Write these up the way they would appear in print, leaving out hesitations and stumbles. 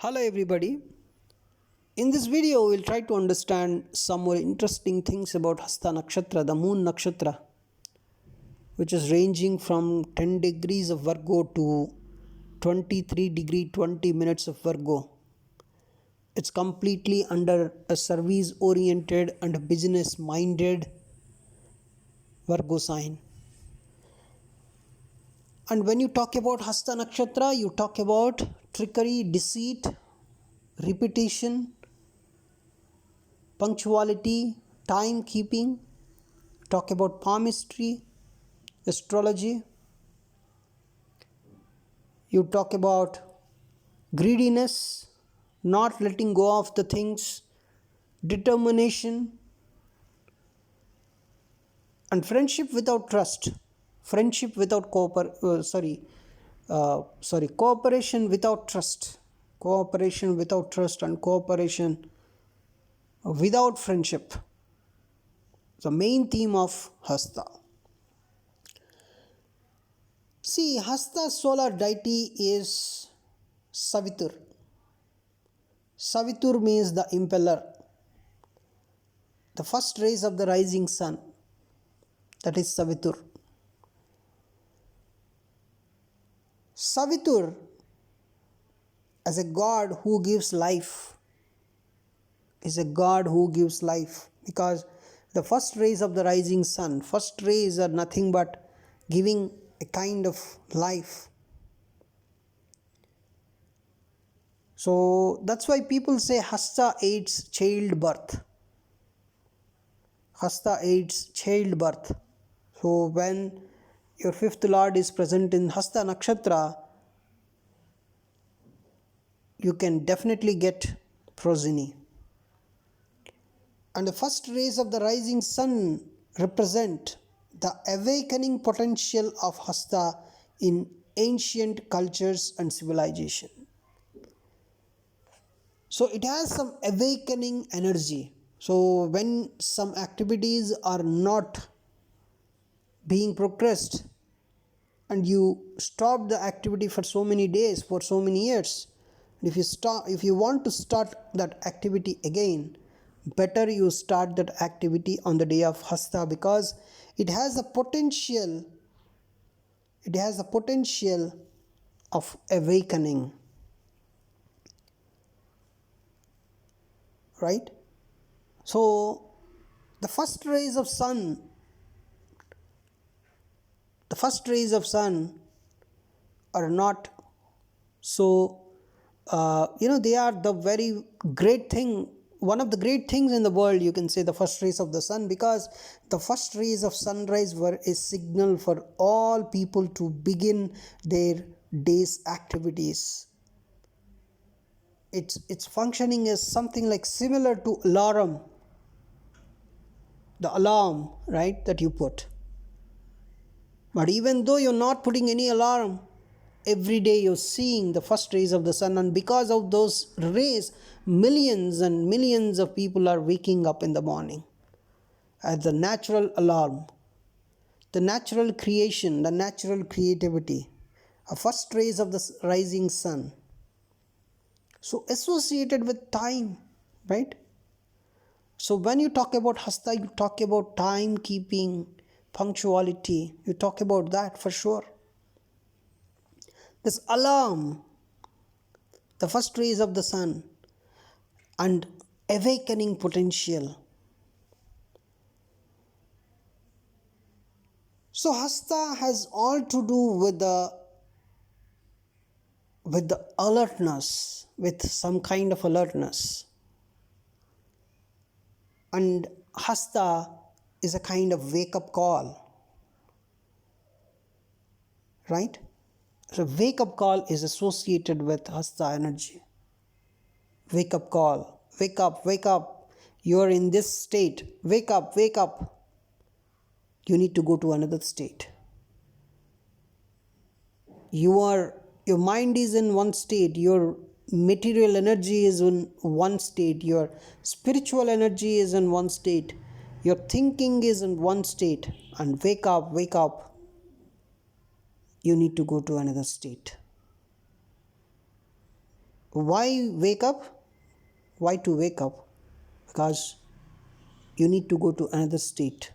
Hello everybody. In this video we'll try to understand some more interesting things about Hasta Nakshatra, the moon Nakshatra, which is ranging from 10 degrees of Virgo to 23 degree 20 minutes of Virgo. It's completely under a service oriented and a business minded Virgo sign. And when you talk about Hasta Nakshatra, you talk about trickery, deceit, repetition, punctuality, timekeeping, talk about palmistry, astrology. You talk about greediness, not letting go of the things, determination, and friendship without trust, friendship without cooperation without trust, cooperation without trust, and cooperation without friendship. The main theme of Hasta. See, Hasta's solar deity is Savitur. Savitur means the impeller, the first rays of the rising sun. That is Savitur. Savitur, as a god who gives life, is a god who gives life, because the first rays of the rising sun, first rays are nothing but giving a kind of life. So that's why people say Hasta aids childbirth. Hasta aids childbirth. So when your fifth lord is present in Hasta Nakshatra, you can definitely get progeny. And the first rays of the rising sun represent the awakening potential of Hasta in ancient cultures and civilization. So it has some awakening energy. So when some activities are not being progressed and you stop the activity for so many days, for so many years, if you want to start that activity again, better you start that activity on the day of Hasta, because it has a potential of awakening, right? So the first rays of sun are not so they are the very great thing, one of the great things in the world, you can say, the first rays of the sun, because the first rays of sunrise were a signal for all people to begin their day's activities. Its functioning is something like similar to the alarm, right, that you put. But even though you're not putting any alarm, every day you're seeing the first rays of the sun, and because of those rays, millions and millions of people are waking up in the morning as the natural alarm, the natural creation, the natural creativity, a first rays of the rising sun. So associated with time, right? So when you talk about Hasta, you talk about timekeeping, punctuality, you talk about that for sure. This alarm, the first rays of the sun, and awakening potential. So Hasta has all to do with the alertness, with some kind of alertness. And Hasta is a kind of wake-up call, right? So wake-up call is associated with Hasta energy. Wake-up call. Wake up, wake up. You're in this state. Wake up, wake up. You need to go to another state. Your mind is in one state. Your material energy is in one state. Your spiritual energy is in one state. Your thinking is in one state. And wake up, wake up. You need to go to another state. Why wake up? Why to wake up? Because you need to go to another state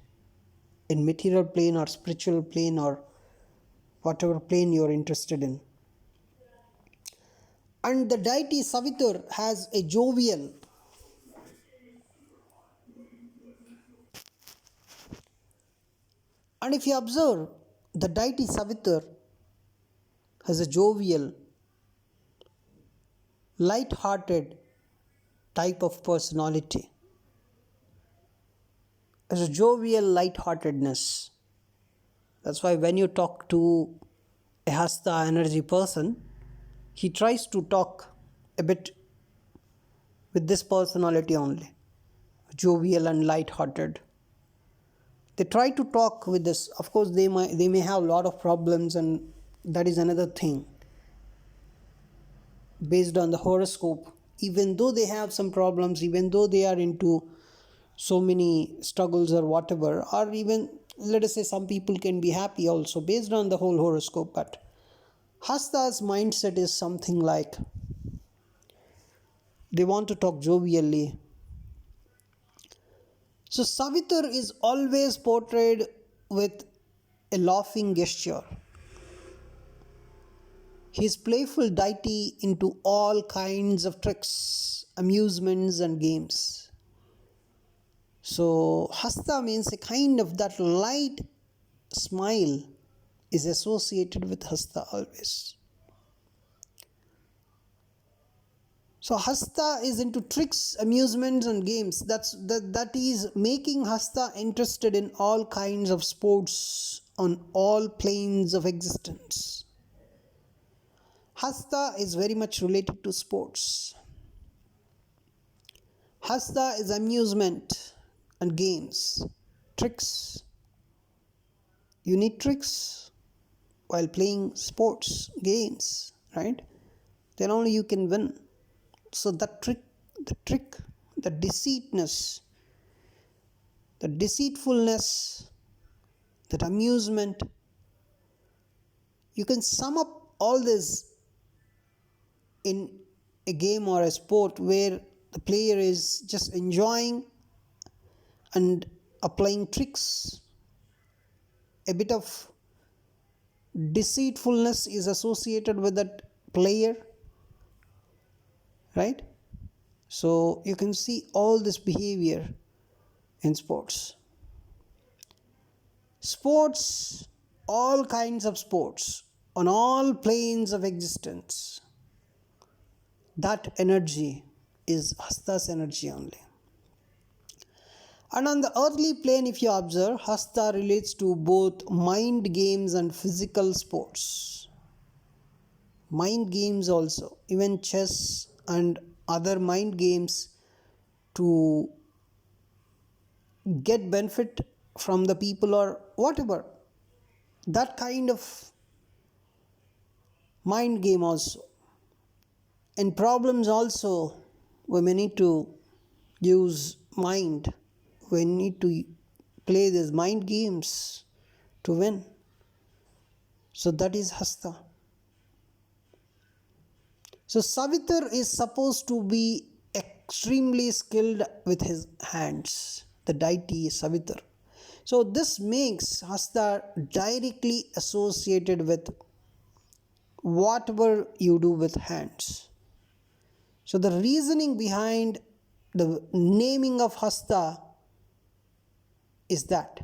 in material plane or spiritual plane or whatever plane you are interested in. And the deity Savitur has a jovial, and if you observe, the deity Savitur has a jovial, light-hearted type of personality. Has a jovial light-heartedness. That's why when you talk to a Hasta energy person, he tries to talk a bit with this personality only, jovial and light-hearted. They try to talk with this. Of course, they may have a lot of problems, and that is another thing. Based on the horoscope, even though they have some problems, even though they are into so many struggles or whatever, or even let us say some people can be happy also based on the whole horoscope, but Hasta's mindset is something like they want to talk jovially. So Savitur is always portrayed with a laughing gesture. His playful deity into all kinds of tricks, amusements, and games. So, Hasta means a kind of that light smile is associated with Hasta always. So, Hasta is into tricks, amusements, and games. That is making Hasta interested in all kinds of sports on all planes of existence. Hasta is very much related to sports. Hasta is amusement and games, tricks. You need tricks while playing sports, games, right? Then only you can win. So the trick, the deceitness, the deceitfulness, that amusement, you can sum up all this in a game or a sport where the player is just enjoying and applying tricks. A bit of deceitfulness is associated with that player, right? So you can see all this behavior in sports. Sports, all kinds of sports, on all planes of existence. That energy is Hasta's energy only. And on the earthly plane, if you observe, Hasta relates to both mind games and physical sports. Mind games also, even chess and other mind games to get benefit from the people or whatever. That kind of mind game also. In problems also, we may need to use mind. We need to play these mind games to win. So that is Hasta. So Savitar is supposed to be extremely skilled with his hands. The deity is Savitar. So this makes Hasta directly associated with whatever you do with hands. So the reasoning behind the naming of Hasta is that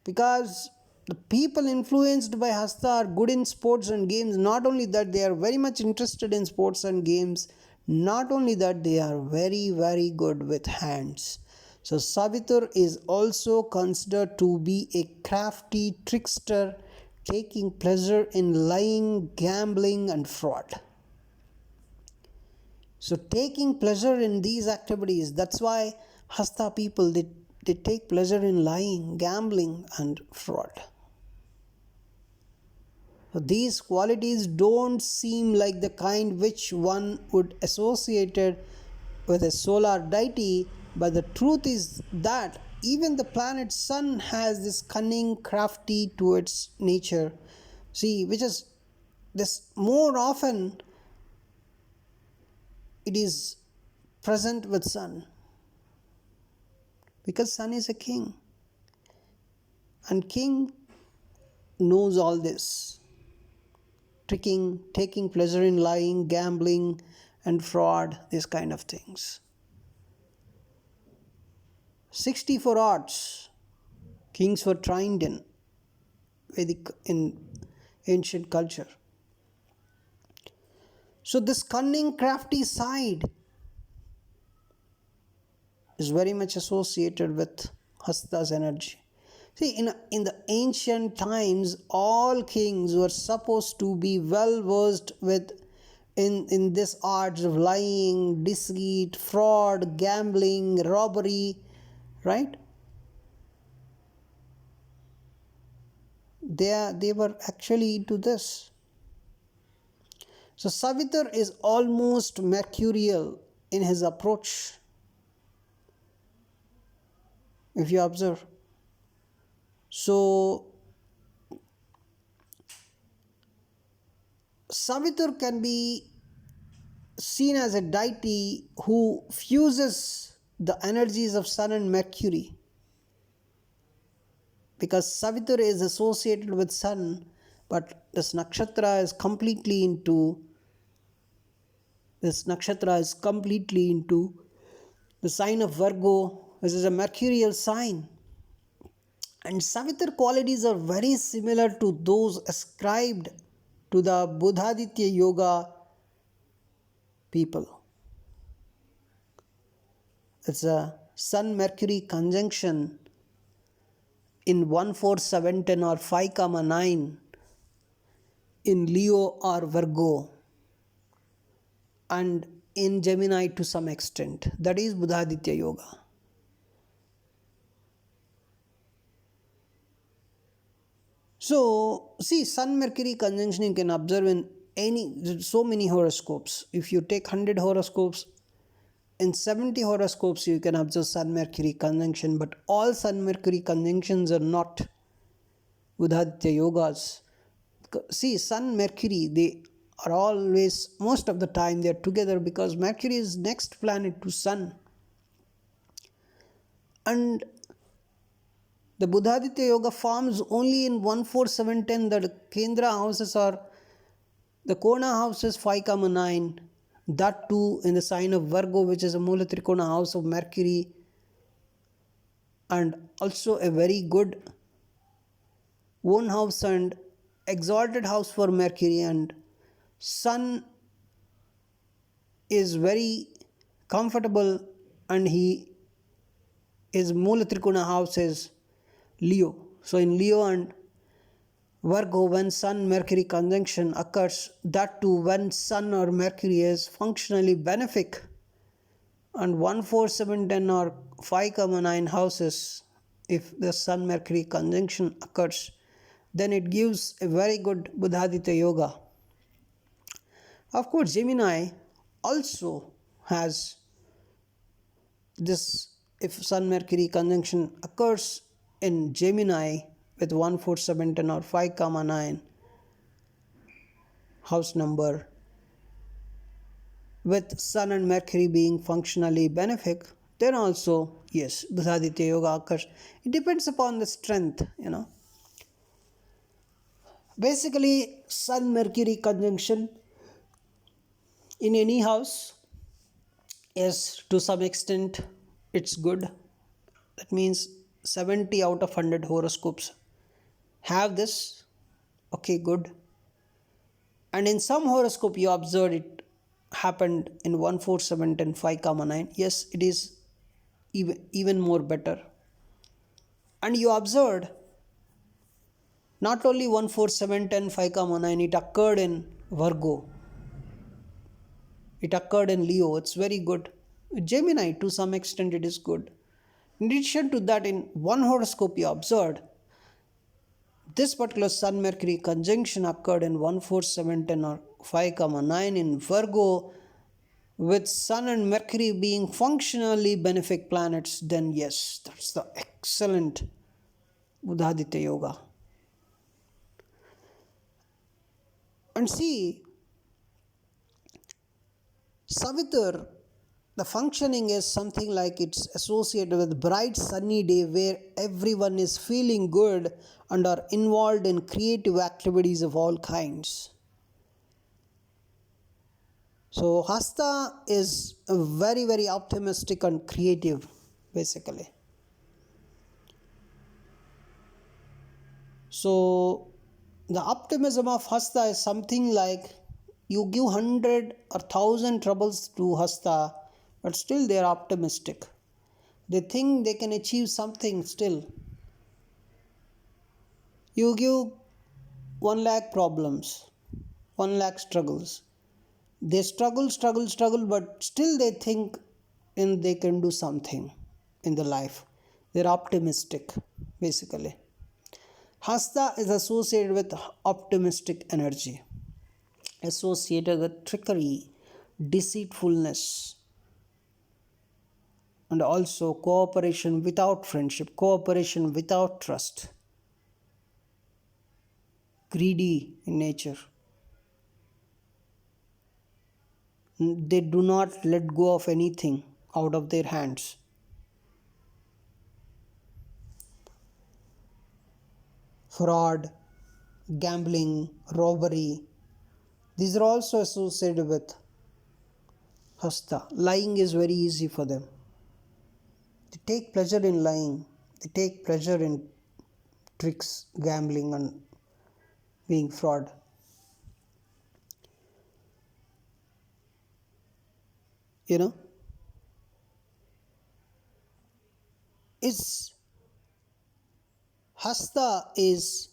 because the people influenced by Hasta are good in sports and games. Not only that, they are very much interested in sports and games. Not only that, they are very, very good with hands. So Savitur is also considered to be a crafty trickster, taking pleasure in lying, gambling, and fraud. So taking pleasure in these activities, that's why Hasta people, they take pleasure in lying, gambling, and fraud. So these qualities don't seem like the kind which one would associate it with a solar deity, but the truth is that even the planet Sun has this cunning, crafty towards nature. See, which is this more often it is present with sun, because sun is a king, and king knows all this: tricking, taking pleasure in lying, gambling, and fraud, these kind of things. 64 arts kings were trained in Vedic, in ancient culture. So this cunning, crafty side is very much associated with Hasta's energy. See, in the ancient times, all kings were supposed to be well versed in this arts of lying, deceit, fraud, gambling, robbery, right? They were actually into this. So Savitar is almost mercurial in his approach, if you observe. So Savitar can be seen as a deity who fuses the energies of Sun and Mercury, because Savitar is associated with Sun, but this nakshatra is completely into the sign of Virgo, which is a mercurial sign. And Savitar qualities are very similar to those ascribed to the Buddhaditya Yoga people. It's a Sun Mercury conjunction in 14710 or 5,9 in Leo or Virgo, and in Gemini to some extent. That is Buddhaditya Yoga. So, see, Sun Mercury conjunction you can observe in so many horoscopes. If you take 100 horoscopes, in 70 horoscopes you can observe Sun Mercury conjunction, but all Sun Mercury conjunctions are not Buddhaditya Yogas. See, Sun Mercury, they are always, most of the time, they are together because Mercury is next planet to Sun. And the Buddhaditya Yoga forms only in 14710, the Kendra houses or the Kona houses 5,9, that too in the sign of Virgo, which is a Mula Trikona house of Mercury, and also a very good own house and exalted house for Mercury. And Sun is very comfortable, and his Mula Trikona house is Leo. So in Leo and Virgo, when Sun Mercury conjunction occurs, that too when Sun or Mercury is functionally benefic, and 14710 or 5,9 houses, if the Sun Mercury conjunction occurs, then it gives a very good Buddhaditya Yoga. Of course, Gemini also has this. If Sun Mercury conjunction occurs in Gemini with 14710 or 5,9 house number, with Sun and Mercury being functionally benefic, then also, yes, Buddhaditya Yoga occurs. It depends upon the strength, Basically, Sun Mercury conjunction in any house is, to some extent, it's good. That means 70 out of 100 horoscopes have this. Okay, good. And in some horoscope you observed it happened in 14710 5,9. Yes, it is even more better. And you observed not only 14710 5,9, it occurred in Virgo, it occurred in Leo. It's very good. Gemini, to some extent, it is good. In addition to that, in one horoscope you observed this particular Sun Mercury conjunction occurred in 14710 or 5,9 in Virgo, with Sun and Mercury being functionally benefic planets, then yes, that's the excellent Buddhaditya Yoga. And see, Savitar, the functioning is something like it's associated with bright sunny day where everyone is feeling good and are involved in creative activities of all kinds. So Hasta is very, very optimistic and creative, basically. So the optimism of Hasta is something like you give 100 or 1,000 troubles to Hasta, but still they are optimistic. They think they can achieve something still. You give 1 lakh problems, 1 lakh struggles. They struggle, but still they think and they can do something in the life. They're optimistic, basically. Hasta is associated with optimistic energy, associated with trickery, deceitfulness, and also cooperation without friendship, cooperation without trust, greedy in nature. They do not let go of anything out of their hands. Fraud, gambling, robbery, these are also associated with Hasta. Lying is very easy for them. They take pleasure in lying, they take pleasure in tricks, gambling, and being fraud. You know, it's Hasta is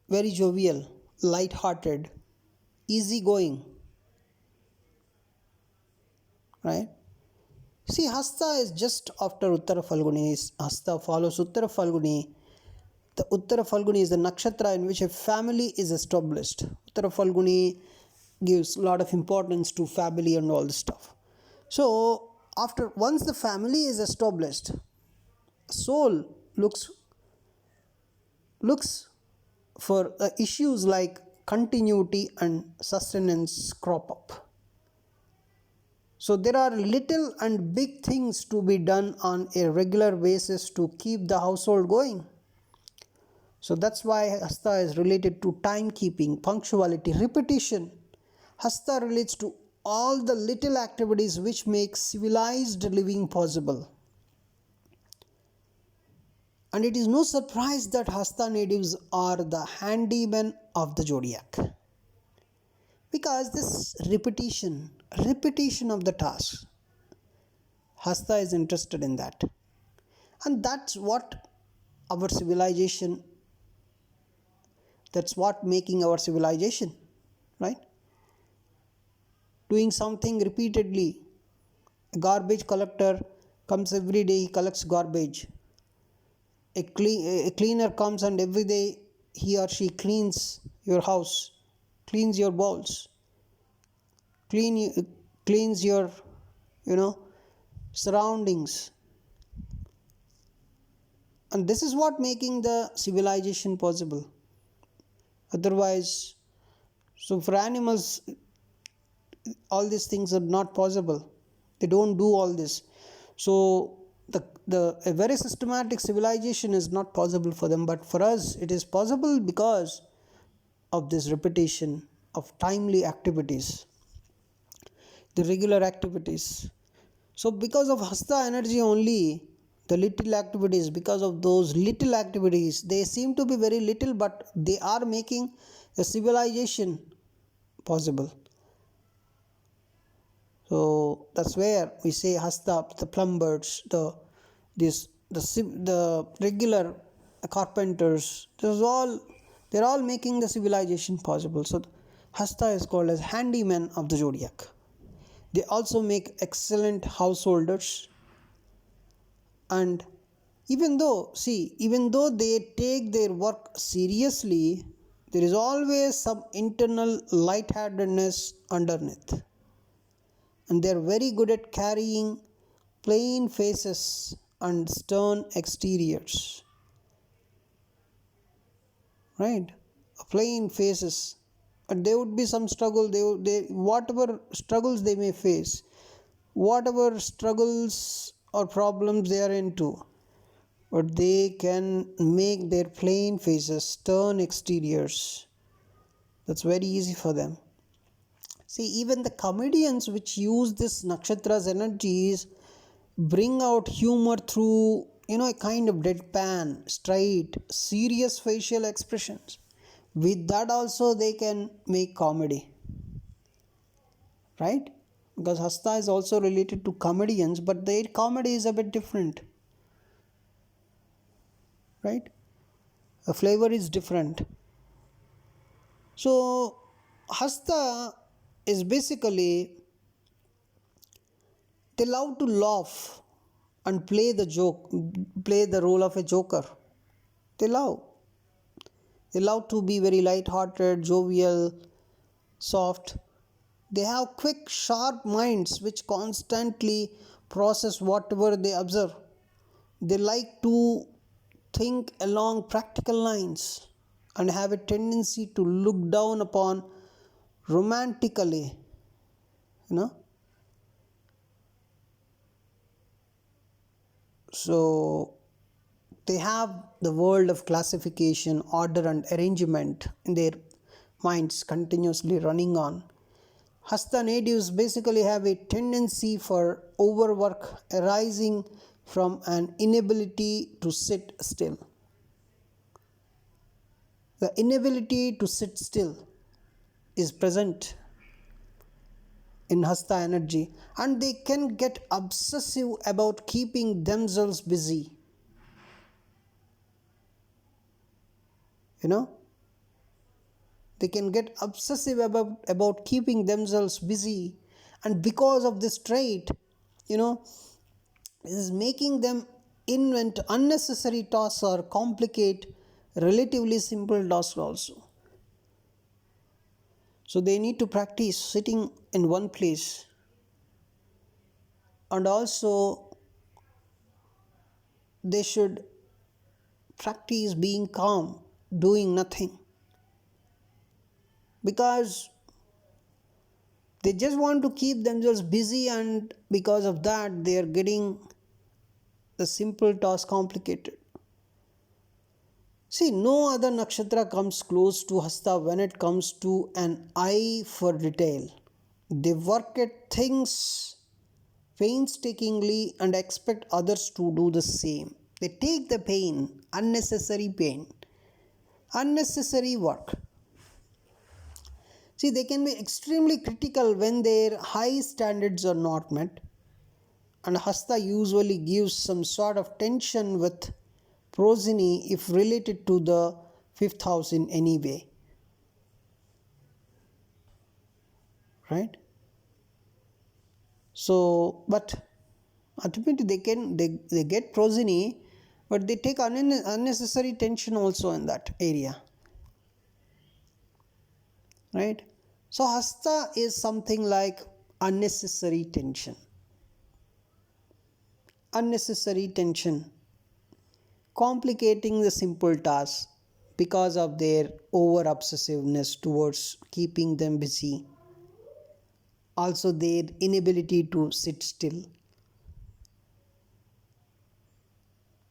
very jovial, light-hearted, easygoing, right? See, Hasta is just after Uttara Falguni. Hasta follows Uttara Falguni. The Uttara Falguni is the nakshatra in which a family is established. Uttara Falguni gives a lot of importance to family and all this stuff. So, after once the family is established, soul looks for issues like continuity and sustenance crop up. So there are little and big things to be done on a regular basis to keep the household going. So that's why Hasta is related to timekeeping, punctuality, repetition. Hasta relates to all the little activities which make civilized living possible. And it is no surprise that Hasta natives are the handymen of the zodiac. Because this repetition of the task, Hasta is interested in that. And that's what our civilization, that's what making our civilization, right? Doing something repeatedly. A garbage collector comes every day, he collects garbage. A cleaner comes and every day he or she cleans your house, cleans your bowls, cleans your surroundings. And this is what making the civilization possible. Otherwise, so for animals, all these things are not possible. They don't do all this. So a very systematic civilization is not possible for them, but for us it is possible because of this repetition of timely activities, the regular activities. So because of Hasta energy only, the little activities, because of those little activities, they seem to be very little, but they are making a civilization possible. So that's where we say Hasta, the plumbers, the regular carpenters, they're all making the civilization possible. So Hasta is called as handyman of the zodiac. They also make excellent householders. And even though they take their work seriously, there is always some internal lightheartedness underneath. And they are very good at carrying plain faces and stern exteriors. Right? Plain faces There would be some struggle. Whatever struggles they may face, whatever struggles or problems they are into, but they can make their plain faces turn exteriors. That's very easy for them. See, even the comedians which use this nakshatra's energies bring out humor through, a kind of deadpan, straight, serious facial expressions. With that also they can make comedy, right? Because Hasta is also related to comedians, but their comedy is a bit different, right? The flavor is different. So Hasta is basically, they love to laugh and play the role of a joker. They love. They love to be very light-hearted, jovial, soft. They have quick, sharp minds which constantly process whatever they observe. They like to think along practical lines and have a tendency to look down upon romantically, you know. So they have the world of classification, order, and arrangement in their minds continuously running on. Hasta natives basically have a tendency for overwork arising from an inability to sit still. The inability to sit still is present in Hasta energy, and they can get obsessive about keeping themselves busy. They can get obsessive about keeping themselves busy, and because of this trait, it is making them invent unnecessary tasks or complicate relatively simple tasks also. So they need to practice sitting in one place, and also they should practice being calm, doing nothing, because they just want to keep themselves busy, and because of that they are getting the simple task complicated. See, no other nakshatra comes close to Hasta when it comes to an eye for detail. They work at things painstakingly and expect others to do the same. They take the pain, unnecessary work. See, they can be extremely critical when their high standards are not met, and Hasta usually gives some sort of tension with progeny if related to the fifth house in any way, right? So, but ultimately they get progeny, but they take unnecessary tension also in that area, right? So Hasta is something like unnecessary tension, complicating the simple tasks because of their over obsessiveness towards keeping them busy, also their inability to sit still.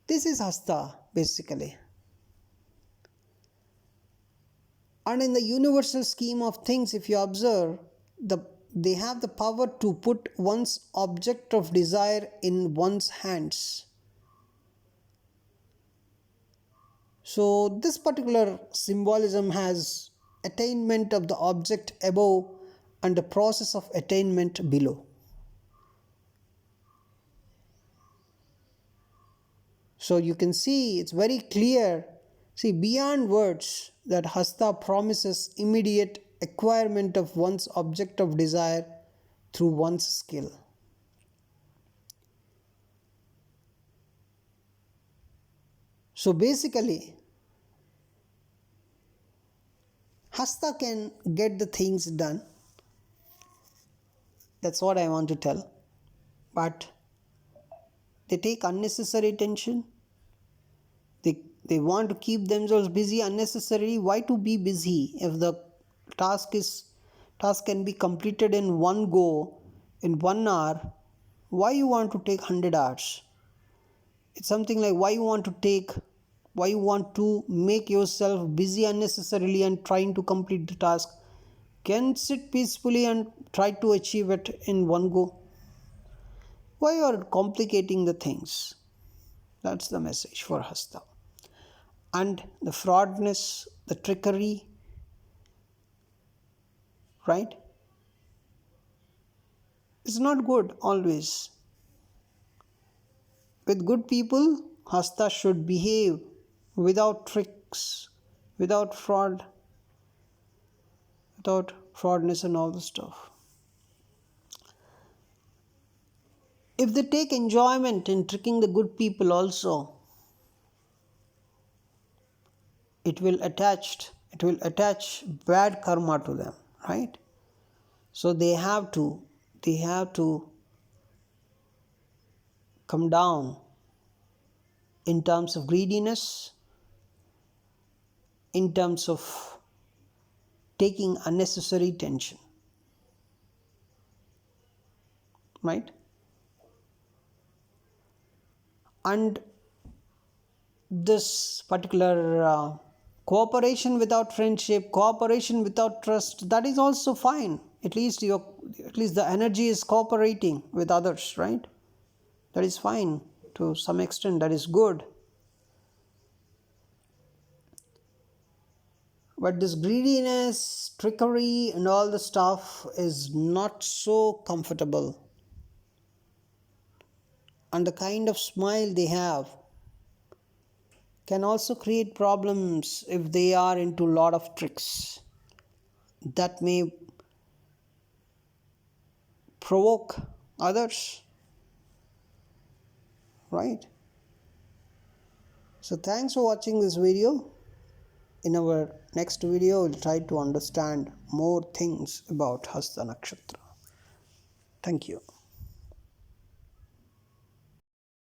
This is Hasta basically. And in the universal scheme of things, if you observe, they have the power to put one's object of desire in one's hands. So this particular symbolism has attainment of the object above and the process of attainment below. So you can see it's very clear, beyond words, that Hasta promises immediate acquirement of one's object of desire through one's skill. So basically, Hasta can get the things done. That's what I want to tell. But they take unnecessary tension. They want to keep themselves busy unnecessarily. Why to be busy if the task is task can be completed in one go in 1 hour, why you want to take 100 hours? It's something like why you want to make yourself busy unnecessarily and trying to complete the task. Can sit peacefully and try to achieve it in one go. Why you are complicating the things? That's the message for Hasta. And the fraudness, the trickery, right? It's not good always. With good people, Hasta should behave without tricks, without fraud, without fraudness and all the stuff. If they take enjoyment in tricking the good people also, it will attach bad karma to them, right? So they have to come down in terms of greediness, in terms of taking unnecessary tension, right? And this particular cooperation without friendship, cooperation without trust, that is also fine. At least the energy is cooperating with others, right? That is fine to some extent. That is good. But this greediness, trickery, and all the stuff is not so comfortable. And the kind of smile they have can also create problems if they are into a lot of tricks that may provoke others, right? So thanks for watching this video. In our next video, we'll try to understand more things about Hasta Nakshatra. Thank you.